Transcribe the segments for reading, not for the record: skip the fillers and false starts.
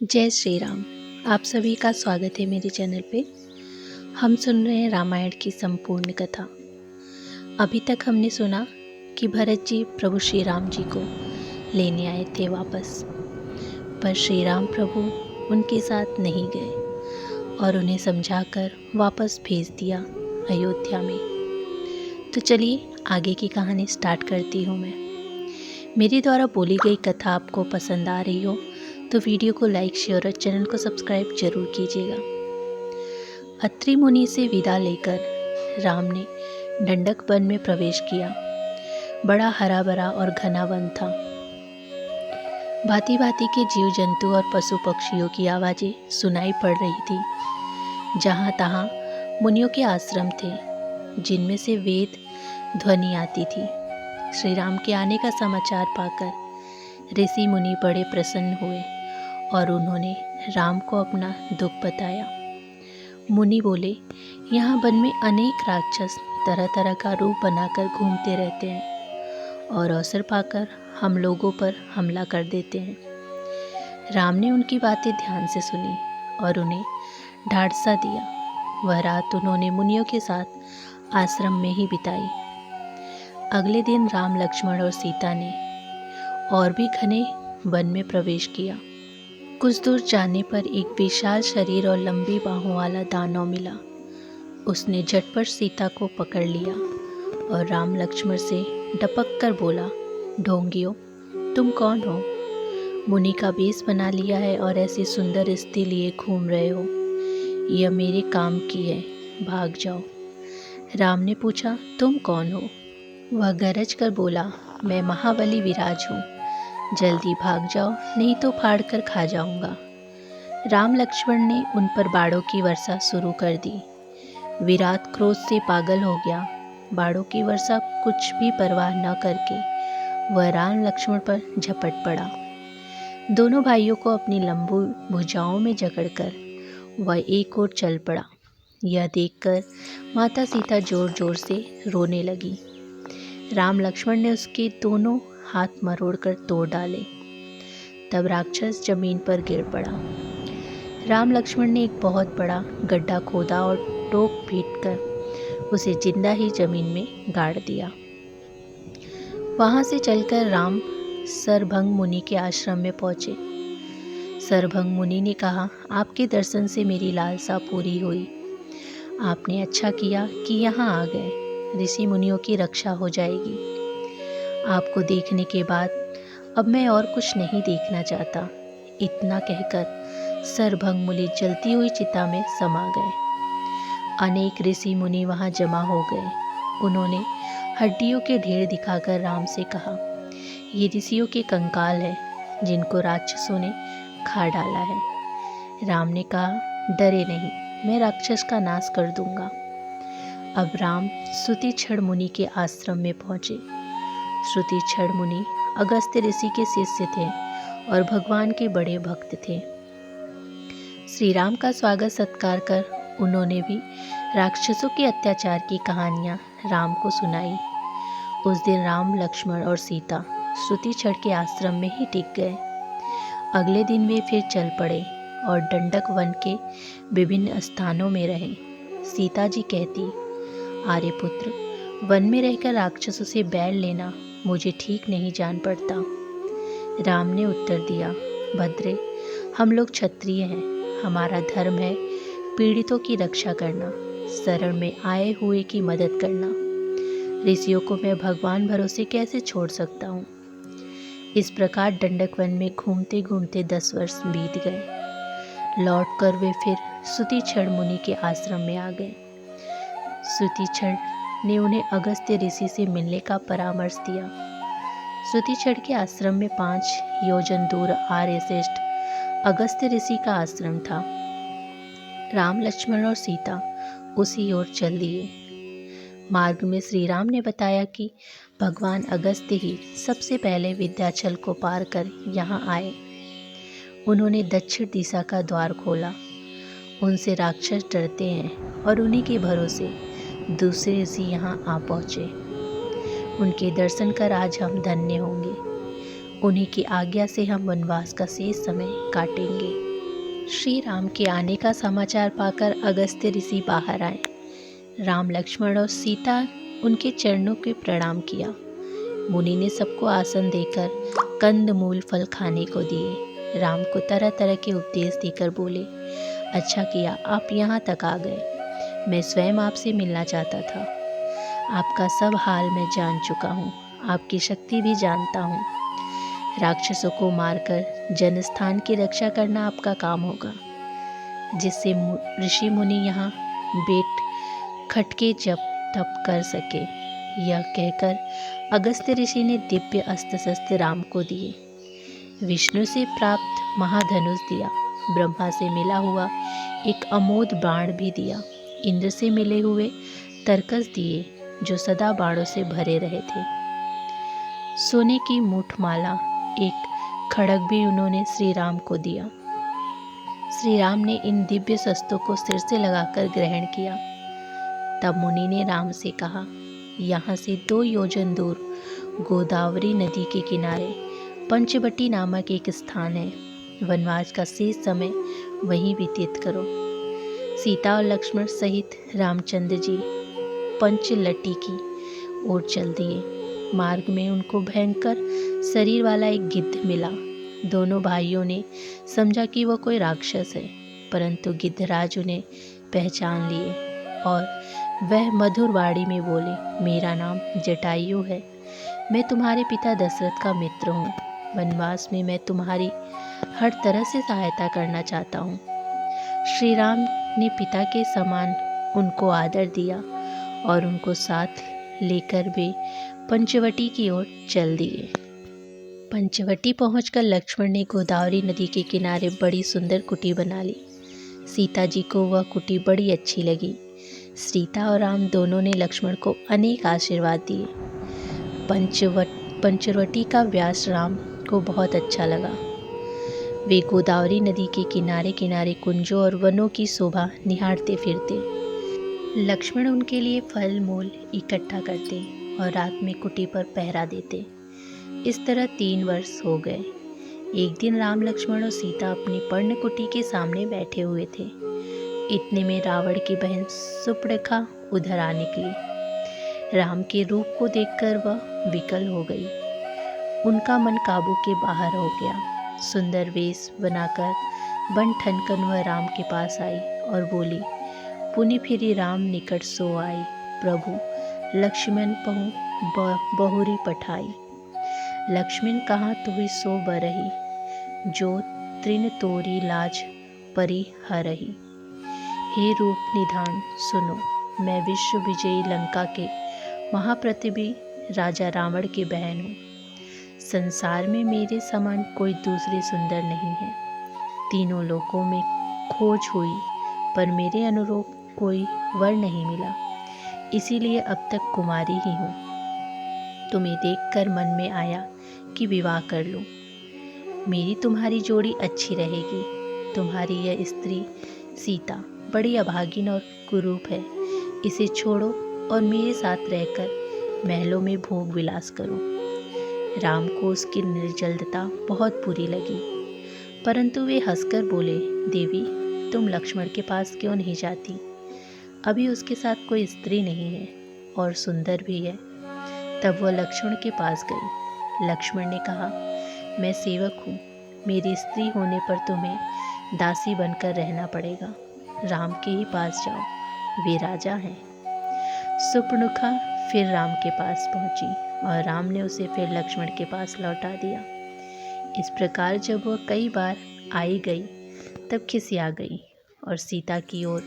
जय श्री राम। आप सभी का स्वागत है मेरे चैनल पे। हम सुन रहे हैं रामायण की संपूर्ण कथा। अभी तक हमने सुना कि भरत जी प्रभु श्री राम जी को लेने आए थे वापस, पर श्री राम प्रभु उनके साथ नहीं गए और उन्हें समझाकर वापस भेज दिया अयोध्या में। तो चलिए आगे की कहानी स्टार्ट करती हूँ मैं। मेरे द्वारा बोली गई कथा आपको पसंद आ रही हो तो वीडियो को लाइक, शेयर और चैनल को सब्सक्राइब जरूर कीजिएगा। अत्रि मुनि से विदा लेकर राम ने दंडक वन में प्रवेश किया। बड़ा हरा भरा और घना वन था। भांति भांति के जीव जंतु और पशु पक्षियों की आवाज़ें सुनाई पड़ रही थी। जहाँ तहाँ मुनियों के आश्रम थे, जिनमें से वेद ध्वनि आती थी। श्री राम के आने का समाचार पाकर ऋषि मुनि बड़े प्रसन्न हुए और उन्होंने राम को अपना दुख बताया। मुनि बोले, यहाँ वन में अनेक राक्षस तरह तरह का रूप बनाकर घूमते रहते हैं और अवसर पाकर हम लोगों पर हमला कर देते हैं। राम ने उनकी बातें ध्यान से सुनी और उन्हें ढाढ़सा दिया। वह रात उन्होंने मुनियों के साथ आश्रम में ही बिताई। अगले दिन राम, लक्ष्मण और सीता ने और भी घने वन में प्रवेश किया। कुछ दूर जाने पर एक विशाल शरीर और लंबी बाहों वाला दानव मिला। उसने झटपट सीता को पकड़ लिया और राम लक्ष्मण से डपक कर बोला, ढोंगियो, तुम कौन हो? मुनि का वेश बना लिया है और ऐसी सुंदर स्त्री लिए घूम रहे हो। यह मेरे काम की है, भाग जाओ। राम ने पूछा, तुम कौन हो? वह गरज कर बोला, मैं महाबली विराज हूँ। जल्दी भाग जाओ, नहीं तो फाड़ कर खा जाऊंगा। राम लक्ष्मण ने उन पर बाड़ों की वर्षा शुरू कर दी। विराट क्रोध से पागल हो गया। बाड़ों की वर्षा कुछ भी परवाह न करके वह राम लक्ष्मण पर झपट पड़ा। दोनों भाइयों को अपनी लंबी भुजाओं में जकड़कर वह एक ओर चल पड़ा। यह देखकर माता सीता जोर जोर से रोने लगी। राम लक्ष्मण ने उसके दोनों हाथ मरोड़कर तोड़ डाले। तब राक्षस जमीन पर गिर पड़ा। राम लक्ष्मण ने एक बहुत बड़ा गड्ढा खोदा और टोक पीटकर उसे जिंदा ही जमीन में गाड़ दिया। वहां से चलकर राम सरभंग मुनि के आश्रम में पहुंचे। सरभंग मुनि ने कहा, आपके दर्शन से मेरी लालसा पूरी हुई। आपने अच्छा किया कि यहाँ आ गए। ऋषि मुनियों की रक्षा हो जाएगी। आपको देखने के बाद अब मैं और कुछ नहीं देखना चाहता। इतना कहकर सरभंग मुनि जलती हुई चिता में समा गए। अनेक ऋषि मुनि वहां जमा हो गए। उन्होंने हड्डियों के ढेर दिखाकर राम से कहा, ये ऋषियों के कंकाल हैं जिनको राक्षसों ने खा डाला है। राम ने कहा, डरे नहीं, मैं राक्षस का नाश कर दूंगा। अब राम श्रुतिछड़ मुनि के आश्रम में पहुंचे। श्रुतिछड़ मुनि अगस्त्य ऋषि के शिष्य थे और भगवान के बड़े भक्त थे। श्री राम का स्वागत सत्कार कर उन्होंने भी राक्षसों के अत्याचार की कहानियां राम को सुनाई। उस दिन राम, लक्ष्मण और सीता श्रुतिछड़ के आश्रम में ही टिक गए। अगले दिन वे फिर चल पड़े और दंडक वन के विभिन्न स्थानों में रहे। सीता जी कहती, आर्यपुत्र, वन में रहकर राक्षसों से बैर लेना मुझे ठीक नहीं जान पड़ता। राम ने उत्तर दिया, भद्रे, हम लोग क्षत्रिय हैं। हमारा धर्म है पीड़ितों की रक्षा करना, शरण में आए हुए की मदद करना। ऋषियों को मैं भगवान भरोसे कैसे छोड़ सकता हूँ? इस प्रकार दंडक वन में घूमते घूमते 10 वर्ष बीत गए। लौट कर वे फिर श्रुतिछड़ मुनि के आश्रम में आ गए। श्रुतिछड़ ने उन्हें अगस्त्य ऋषि से मिलने का परामर्श दिया। श्रुतिछड़ के आश्रम में 5 योजन दूर आर्यश्रेष्ठ अगस्त्य ऋषि का आश्रम था। राम, लक्ष्मण और सीता उसी ओर चल दिए। मार्ग में श्री राम ने बताया कि भगवान अगस्त्य ही सबसे पहले विंध्याचल को पार कर यहाँ आए। उन्होंने दक्षिण दिशा का द्वार खोला। उनसे राक्षस डरते हैं और उन्हीं के भरोसे दूसरे ऋषि यहाँ आ पहुँचे। उनके दर्शन कर आज हम धन्य होंगे। उन्हीं की आज्ञा से हम वनवास का शेष समय काटेंगे। श्री राम के आने का समाचार पाकर अगस्त्य ऋषि बाहर आए। राम, लक्ष्मण और सीता उनके चरणों के प्रणाम किया। मुनि ने सबको आसन देकर कंद मूल फल खाने को दिए। राम को तरह तरह के उपदेश देकर बोले, अच्छा किया आप यहाँ तक आ गए। मैं स्वयं आपसे मिलना चाहता था। आपका सब हाल मैं जान चुका हूँ, आपकी शक्ति भी जानता हूँ। राक्षसों को मारकर जनस्थान की रक्षा करना आपका काम होगा, जिससे ऋषि मुनि यहाँ बैठ खटके जप तप कर सके। यह कहकर अगस्त्य ऋषि ने दिव्य अस्त्र शस्त्र राम को दिए। विष्णु से प्राप्त महाधनुष दिया, ब्रह्मा से मिला हुआ एक अमोद बाण भी दिया, इंद्र से मिले हुए तरकस दिए जो सदा बाणों से भरे रहे थे। सोने की मुठमाला, एक खड़ग भी उन्होंने श्री राम को दिया। श्री राम ने इन दिव्य शस्त्रों को सिर से लगाकर ग्रहण किया। तब मुनि ने राम से कहा, यहाँ से 2 योजन दूर गोदावरी नदी के किनारे पंचवटी नामक एक स्थान है। वनवास का शेष समय वहीं व्यतीत करो। सीता और लक्ष्मण सहित रामचंद्र जी पंचलटी की ओर चल दिए। मार्ग में उनको भयंकर शरीर वाला एक गिद्ध मिला। दोनों भाइयों ने समझा कि वह कोई राक्षस है, परंतु गिद्धराज उन्हें पहचान लिए और वह मधुर वाणी में बोले, मेरा नाम जटायु है, मैं तुम्हारे पिता दशरथ का मित्र हूँ। वनवास में मैं तुम्हारी हर तरह से सहायता करना चाहता हूँ। श्री राम ने पिता के समान उनको आदर दिया और उनको साथ लेकर वे पंचवटी की ओर चल दिए। पंचवटी पहुंचकर लक्ष्मण ने गोदावरी नदी के किनारे बड़ी सुंदर कुटी बना ली। सीता जी को वह कुटी बड़ी अच्छी लगी। सीता और राम दोनों ने लक्ष्मण को अनेक आशीर्वाद दिए। पंचवटी का व्यास राम को बहुत अच्छा लगा। वे गोदावरी नदी के किनारे किनारे कुंजों और वनों की शोभा निहारते फिरते। लक्ष्मण उनके लिए फल मूल इकट्ठा करते और रात में कुटी पर पहरा देते। इस तरह 3 वर्ष हो गए। एक दिन राम, लक्ष्मण और सीता अपनी पर्णकुटी के सामने बैठे हुए थे। इतने में रावण की बहन सुपर्णखा उधर आ निकली। राम के रूप को देखकर वह विकल हो गई। उनका मन काबू के बाहर हो गया। सुंदर वेश बनाकर बन ठनकर वह राम के पास आई और बोली, पुनि फिरी राम निकट सो आई, प्रभु लक्ष्मण पहु बहुरी पठाई। लक्ष्मण कहाँ तुहि सो बरही, जो तृण तोरी लाज परि हरही। हे रूप निधान सुनो, मैं विश्व विजयी लंका के महाप्रतिभी राजा रावण की बहन हूँ। संसार में मेरे समान कोई दूसरी सुंदर नहीं है। तीनों लोकों में खोज हुई पर मेरे अनुरूप कोई वर नहीं मिला, इसीलिए अब तक कुमारी ही हूँ। तुम्हें देखकर मन में आया कि विवाह कर लूँ। मेरी तुम्हारी जोड़ी अच्छी रहेगी। तुम्हारी यह स्त्री सीता बड़ी अभागिन और कुरूप है। इसे छोड़ो और मेरे साथ रहकर महलों में भोग विलास करो। राम को उसकी निर्जलता बहुत बुरी लगी, परंतु वे हंसकर बोले, देवी तुम लक्ष्मण के पास क्यों नहीं जाती? अभी उसके साथ कोई स्त्री नहीं है और सुंदर भी है। तब वह लक्ष्मण के पास गई। लक्ष्मण ने कहा, मैं सेवक हूँ, मेरी स्त्री होने पर तुम्हें दासी बनकर रहना पड़ेगा। राम के ही पास जाओ, वे राजा हैं। सुपर्णखा फिर राम के पास पहुंची और राम ने उसे फिर लक्ष्मण के पास लौटा दिया। इस प्रकार जब वह कई बार आई गई तब खिसिया गई और सीता की ओर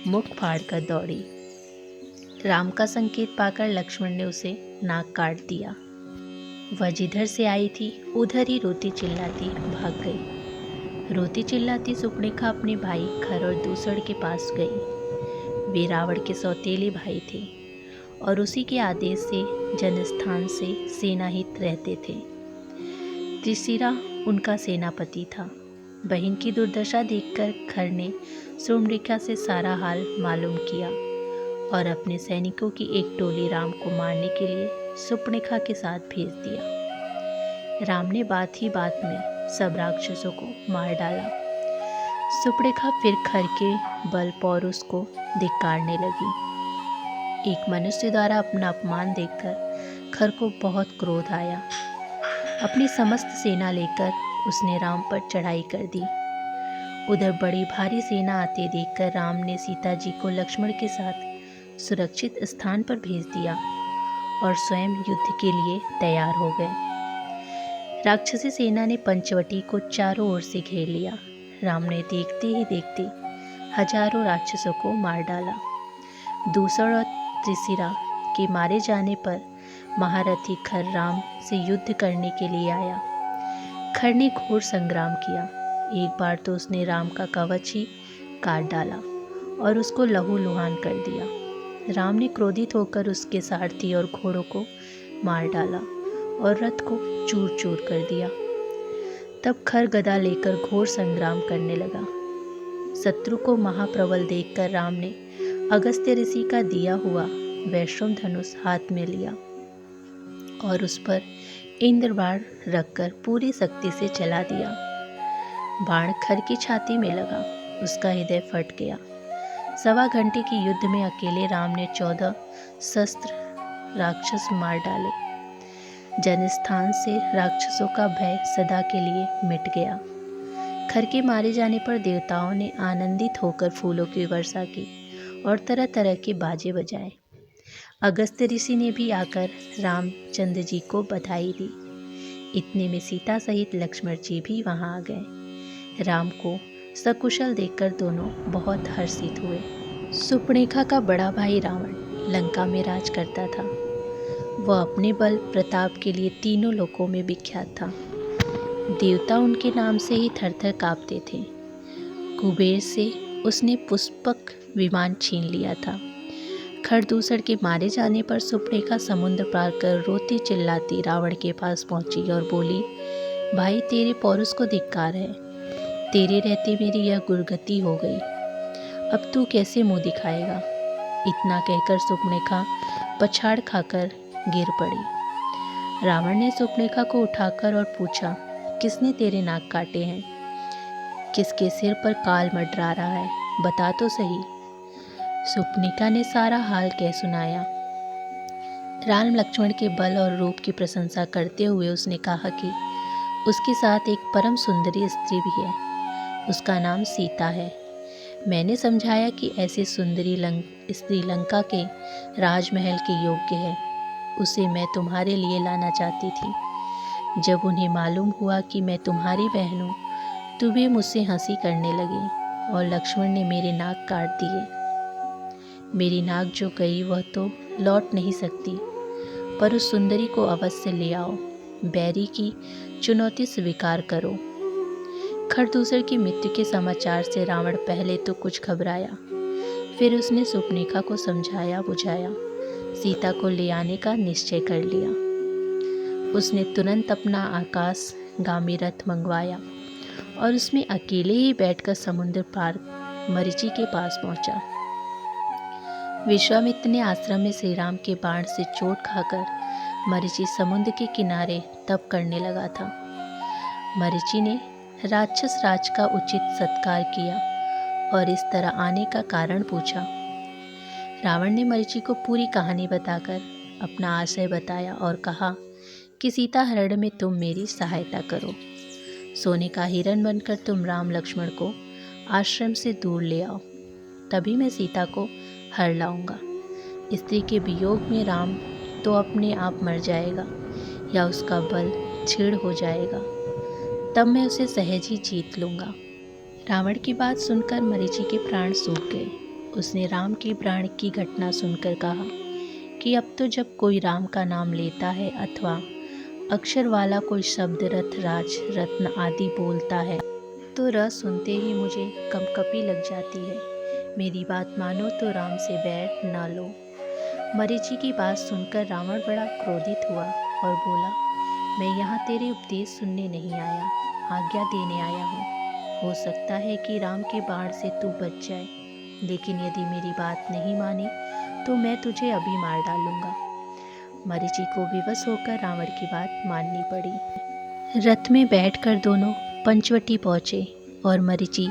मुख फाड़कर दौड़ी। राम का संकेत पाकर लक्ष्मण ने उसे नाक काट दिया। वह जिधर से आई थी उधर ही रोती चिल्लाती भाग गई। रोती चिल्लाती सुपर्णखा अपने भाई खर और दूसड़ के पास गई। वे रावण के सौतेले भाई थे और उसी के आदेश से जनस्थान से सेनाहित रहते थे। त्रिशिरा उनका सेनापति था। बहन की दुर्दशा देखकर खर ने सुपर्णखा से सारा हाल मालूम किया और अपने सैनिकों की एक टोली राम को मारने के लिए सुपर्णखा के साथ भेज दिया। राम ने बात ही बात में सब राक्षसों को मार डाला। सुपड़ेखा फिर खर के बल पौरुष को धिक्कारने लगी। एक मनुष्य द्वारा अपना अपमान देखकर खर को बहुत क्रोध आया। अपनी समस्त सेना लेकर उसने राम पर चढ़ाई कर दी। उधर बड़ी भारी सेना आते देखकर राम ने सीता जी को लक्ष्मण के साथ सुरक्षित स्थान पर भेज दिया और स्वयं युद्ध के लिए तैयार हो गए। राक्षसी सेना ने पंचवटी को चारों ओर से घेर लिया। राम ने देखते ही देखते हजारों राक्षसों को मार डाला। दूसरा और त्रिशिरा के मारे जाने पर महारथी खर राम से युद्ध करने के लिए आया। खर ने घोर संग्राम किया। एक बार तो उसने राम का कवच ही काट डाला और उसको लहूलुहान कर दिया। राम ने क्रोधित होकर उसके सारथी और घोड़ों को मार डाला और रथ को चूर चूर कर दिया। तब खर गदा लेकर घोर संग्राम करने लगा। शत्रु को महाप्रबल देखकर राम ने अगस्त्य ऋषि का दिया हुआ वैश्रम धनुष हाथ में लिया और उस पर इंद्र बाण रखकर पूरी शक्ति से चला दिया। बाण खर की छाती में लगा, उसका हृदय फट गया। 1.25 घंटे के युद्ध में अकेले राम ने 14 शस्त्र राक्षस मार डाले। जनस्थान से राक्षसों का भय सदा के लिए मिट गया। खर के मारे जाने पर देवताओं ने आनंदित होकर फूलों की वर्षा की और तरह तरह के बाजे बजाए। अगस्त्य ऋषि ने भी आकर रामचंद्र जी को बधाई दी। इतने में सीता सहित लक्ष्मण जी भी वहां आ गए। राम को सकुशल देखकर दोनों बहुत हर्षित हुए। सुपड़ेखा का बड़ा भाई रावण लंका में राज करता था। वह अपने बल प्रताप के लिए तीनों लोकों में विख्यात था। देवता उनके नाम से ही थरथर कांपते थे। कुबेर से उसने पुष्पक विमान छीन लिया था। खरदूषण के मारे जाने पर सुपड़ेखा समुद्र पार कर रोती चिल्लाती रावण के पास पहुंची और बोली, भाई तेरे पौरुष को धिक्कार है। तेरे रहते मेरी यह दुर्गति हो गई। अब तू कैसे मुंह दिखाएगा। इतना कहकर सुपड़ेखा पछाड़ खाकर गिर पड़ी। रावण ने सुपड़ेखा को उठाकर और पूछा, किसने तेरे नाक काटे हैं? किसके सिर पर काल मंडरा रहा है, बता तो सही। सुपड़ेखा ने सारा हाल कह सुनाया। राम लक्ष्मण के बल और रूप की प्रशंसा करते हुए उसने कहा कि उसके साथ एक परम सुंदरी स्त्री भी है। उसका नाम सीता है। मैंने समझाया कि ऐसी सुंदरी स्त्री लंका के राजमहल के योग्य है। उसे मैं तुम्हारे लिए लाना चाहती थी। जब उन्हें मालूम हुआ कि मैं तुम्हारी बहन हूँ तो वे मुझसे हंसी करने लगे और लक्ष्मण ने मेरे नाक काट दिए। मेरी नाक जो गई वह तो लौट नहीं सकती, पर उस सुंदरी को अवश्य ले आओ। बैरी की चुनौती स्वीकार करो। खरदूषण की मृत्यु के समाचार से रावण पहले तो कुछ घबराया, फिर उसने सुपड़ेखा को समझाया बुझाया सीता को ले आने का निश्चय कर लिया। उसने तुरंत अपना आकाशगामी रथ मंगवाया और उसमें अकेले ही बैठकर समुद्र पार मरीचि के पास पहुंचा। विश्वामित्र ने आश्रम में श्री राम के बाण से चोट खाकर मरीचि समुद्र के किनारे तप करने लगा था। मरीचि ने राक्षस राज का उचित सत्कार किया और इस तरह आने का कारण पूछा। रावण ने मरीचि को पूरी कहानी बताकर अपना आशय बताया और कहा कि सीता हरण में तुम मेरी सहायता करो। सोने का हिरण बनकर तुम राम लक्ष्मण को आश्रम से दूर ले आओ, तभी मैं सीता को हर लाऊंगा। स्त्री के वियोग में राम तो अपने आप मर जाएगा या उसका बल क्षीण हो जाएगा, तब मैं उसे सहज ही जीत लूँगा। रावण की बात सुनकर मरीचि के प्राण सूख गए। उसने राम के प्राण की घटना सुनकर कहा कि अब तो जब कोई राम का नाम लेता है अथवा अक्षर वाला कोई शब्द रथ राज रत्न आदि बोलता है तो रस सुनते ही मुझे कंपकपी लग जाती है। मेरी बात मानो तो राम से बैर न लो। मरीचि की बात सुनकर रावण बड़ा क्रोधित हुआ और बोला, मैं यहाँ तेरे उपदेश सुनने नहीं आया, आज्ञा देने आया हूँ। हो सकता है कि राम के बाण से तू बच जाए, लेकिन यदि मेरी बात नहीं मानी तो मैं तुझे अभी मार डालूंगा। मरीचि को विवश होकर रावण की बात माननी पड़ी। रथ में बैठकर दोनों पंचवटी पहुँचे और मरीचि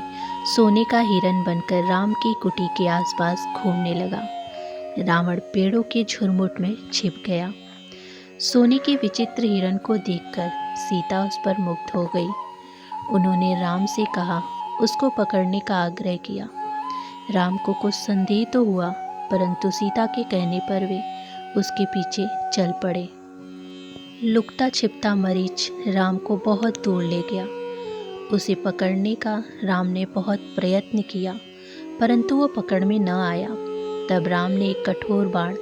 सोने का हिरन बनकर राम की कुटी के आसपास घूमने लगा। रावण पेड़ों के झुरमुट में छिप गया। सोने के विचित्र हिरन को देखकर सीता उस पर मुग्ध हो गई। उन्होंने राम से कहा, उसको पकड़ने का आग्रह किया। राम को कुछ संदेह तो हुआ, परंतु सीता के कहने पर वे उसके पीछे चल पड़े। लुकता छिपता मरीच राम को बहुत दूर ले गया। उसे पकड़ने का राम ने बहुत प्रयत्न किया, परंतु वो पकड़ में न आया। तब राम ने एक कठोर बाण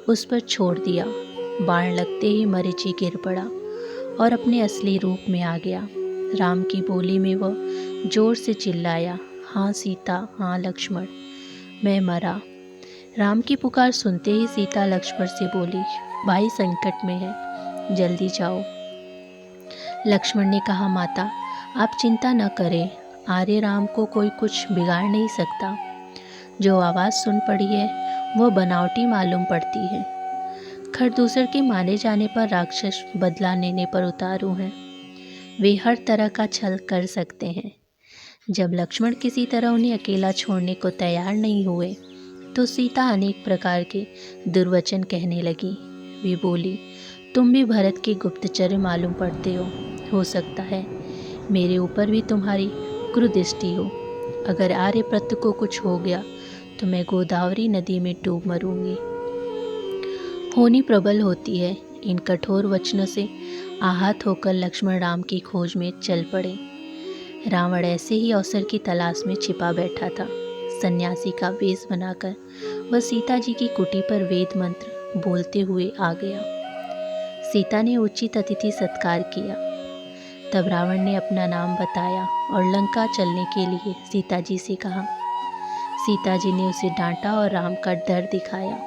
उस पर छोड़ दिया। बाण लगते ही मरीची गिर पड़ा और अपने असली रूप में आ गया। राम की बोली में वह जोर से चिल्लाया, हाँ सीता, हाँ लक्ष्मण, मैं मरा। राम की पुकार सुनते ही सीता लक्ष्मण से बोली, भाई संकट में है, जल्दी जाओ। लक्ष्मण ने कहा, माता आप चिंता न करें, आर्य राम को कोई कुछ बिगाड़ नहीं सकता। जो आवाज़ सुन पड़ी है वह बनावटी मालूम पड़ती है। खरदूसर के मारे जाने पर राक्षस बदला लेने पर उतारू हैं। वे हर तरह का छल कर सकते हैं। जब लक्ष्मण किसी तरह उन्हें अकेला छोड़ने को तैयार नहीं हुए तो सीता अनेक प्रकार के दुर्वचन कहने लगी। वे बोली, तुम भी भरत के गुप्तचर मालूम पड़ते हो सकता है मेरे ऊपर भी तुम्हारी क्रूरदृष्टि हो। अगर आर्यप्रत को कुछ हो गया तो मैं गोदावरी नदी में डूब मरूंगी। होनी प्रबल होती है। इन कठोर वचनों से आहत होकर लक्ष्मण राम की खोज में चल पड़े। रावण ऐसे ही अवसर की तलाश में छिपा बैठा था। सन्यासी का वेश बनाकर वह सीता जी की कुटी पर वेद मंत्र बोलते हुए आ गया। सीता ने उचित अतिथि सत्कार किया। तब रावण ने अपना नाम बताया और लंका चलने के लिए सीता जी से कहा। सीता जी ने उसे डांटा और राम का डर दिखाया।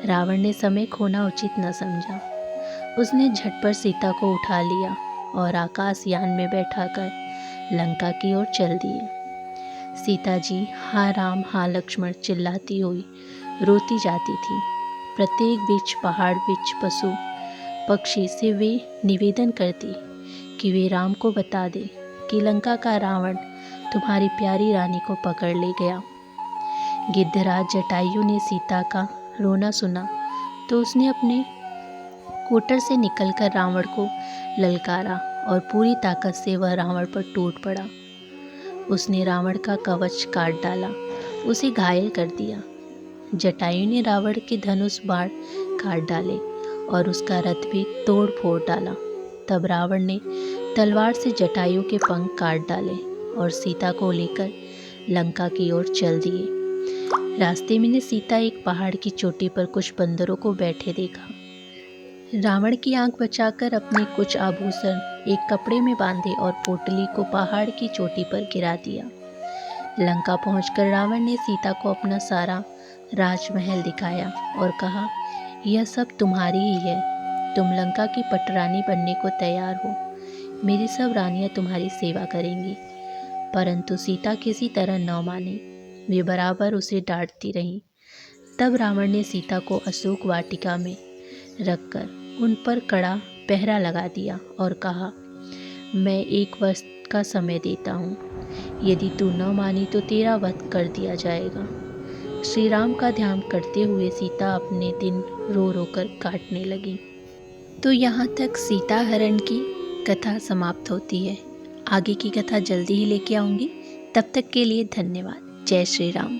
रावण ने समय खोना उचित न समझा। उसने झटपट सीता को उठा लिया और आकाशयान में बैठाकर लंका की ओर चल दिए। सीता जी हाँ राम हाँ लक्ष्मण चिल्लाती हुई रोती जाती थी। प्रत्येक बीच पहाड़ बीच पशु पक्षी से वे निवेदन करती कि वे राम को बता दे कि लंका का रावण तुम्हारी प्यारी रानी को पकड़ ले गया। गिद्धराज जटायु ने सीता का रोना सुना तो उसने अपने कोटर से निकलकर रावण को ललकारा और पूरी ताकत से वह रावण पर टूट पड़ा। उसने रावण का कवच काट डाला, उसे घायल कर दिया। जटायु ने रावण के धनुष बाण काट डाले और उसका रथ भी तोड़ फोड़ डाला। तब रावण ने तलवार से जटायु के पंख काट डाले और सीता को लेकर लंका की ओर चल दिए। रास्ते में ने सीता एक पहाड़ की चोटी पर कुछ बंदरों को बैठे देखा। रावण की आंख बचाकर अपने कुछ आभूषण एक कपड़े में बांधे और पोटली को पहाड़ की चोटी पर गिरा दिया। लंका पहुंचकर रावण ने सीता को अपना सारा राजमहल दिखाया और कहा, यह सब तुम्हारी ही है। तुम लंका की पटरानी बनने को तैयार हो। मेरी सब रानियां तुम्हारी सेवा करेंगी। परंतु सीता किसी तरह न मानी। वे बराबर उसे डांटती रहीं। तब रावण ने सीता को अशोक वाटिका में रखकर उन पर कड़ा पहरा लगा दिया और कहा, मैं 1 वर्ष का समय देता हूँ। यदि तू न मानी तो तेरा वध कर दिया जाएगा। श्री राम का ध्यान करते हुए सीता अपने दिन रो रो कर काटने लगी। तो यहाँ तक सीता हरण की कथा समाप्त होती है। आगे की कथा जल्दी ही लेके आऊँगी। तब तक के लिए धन्यवाद। जय श्री राम।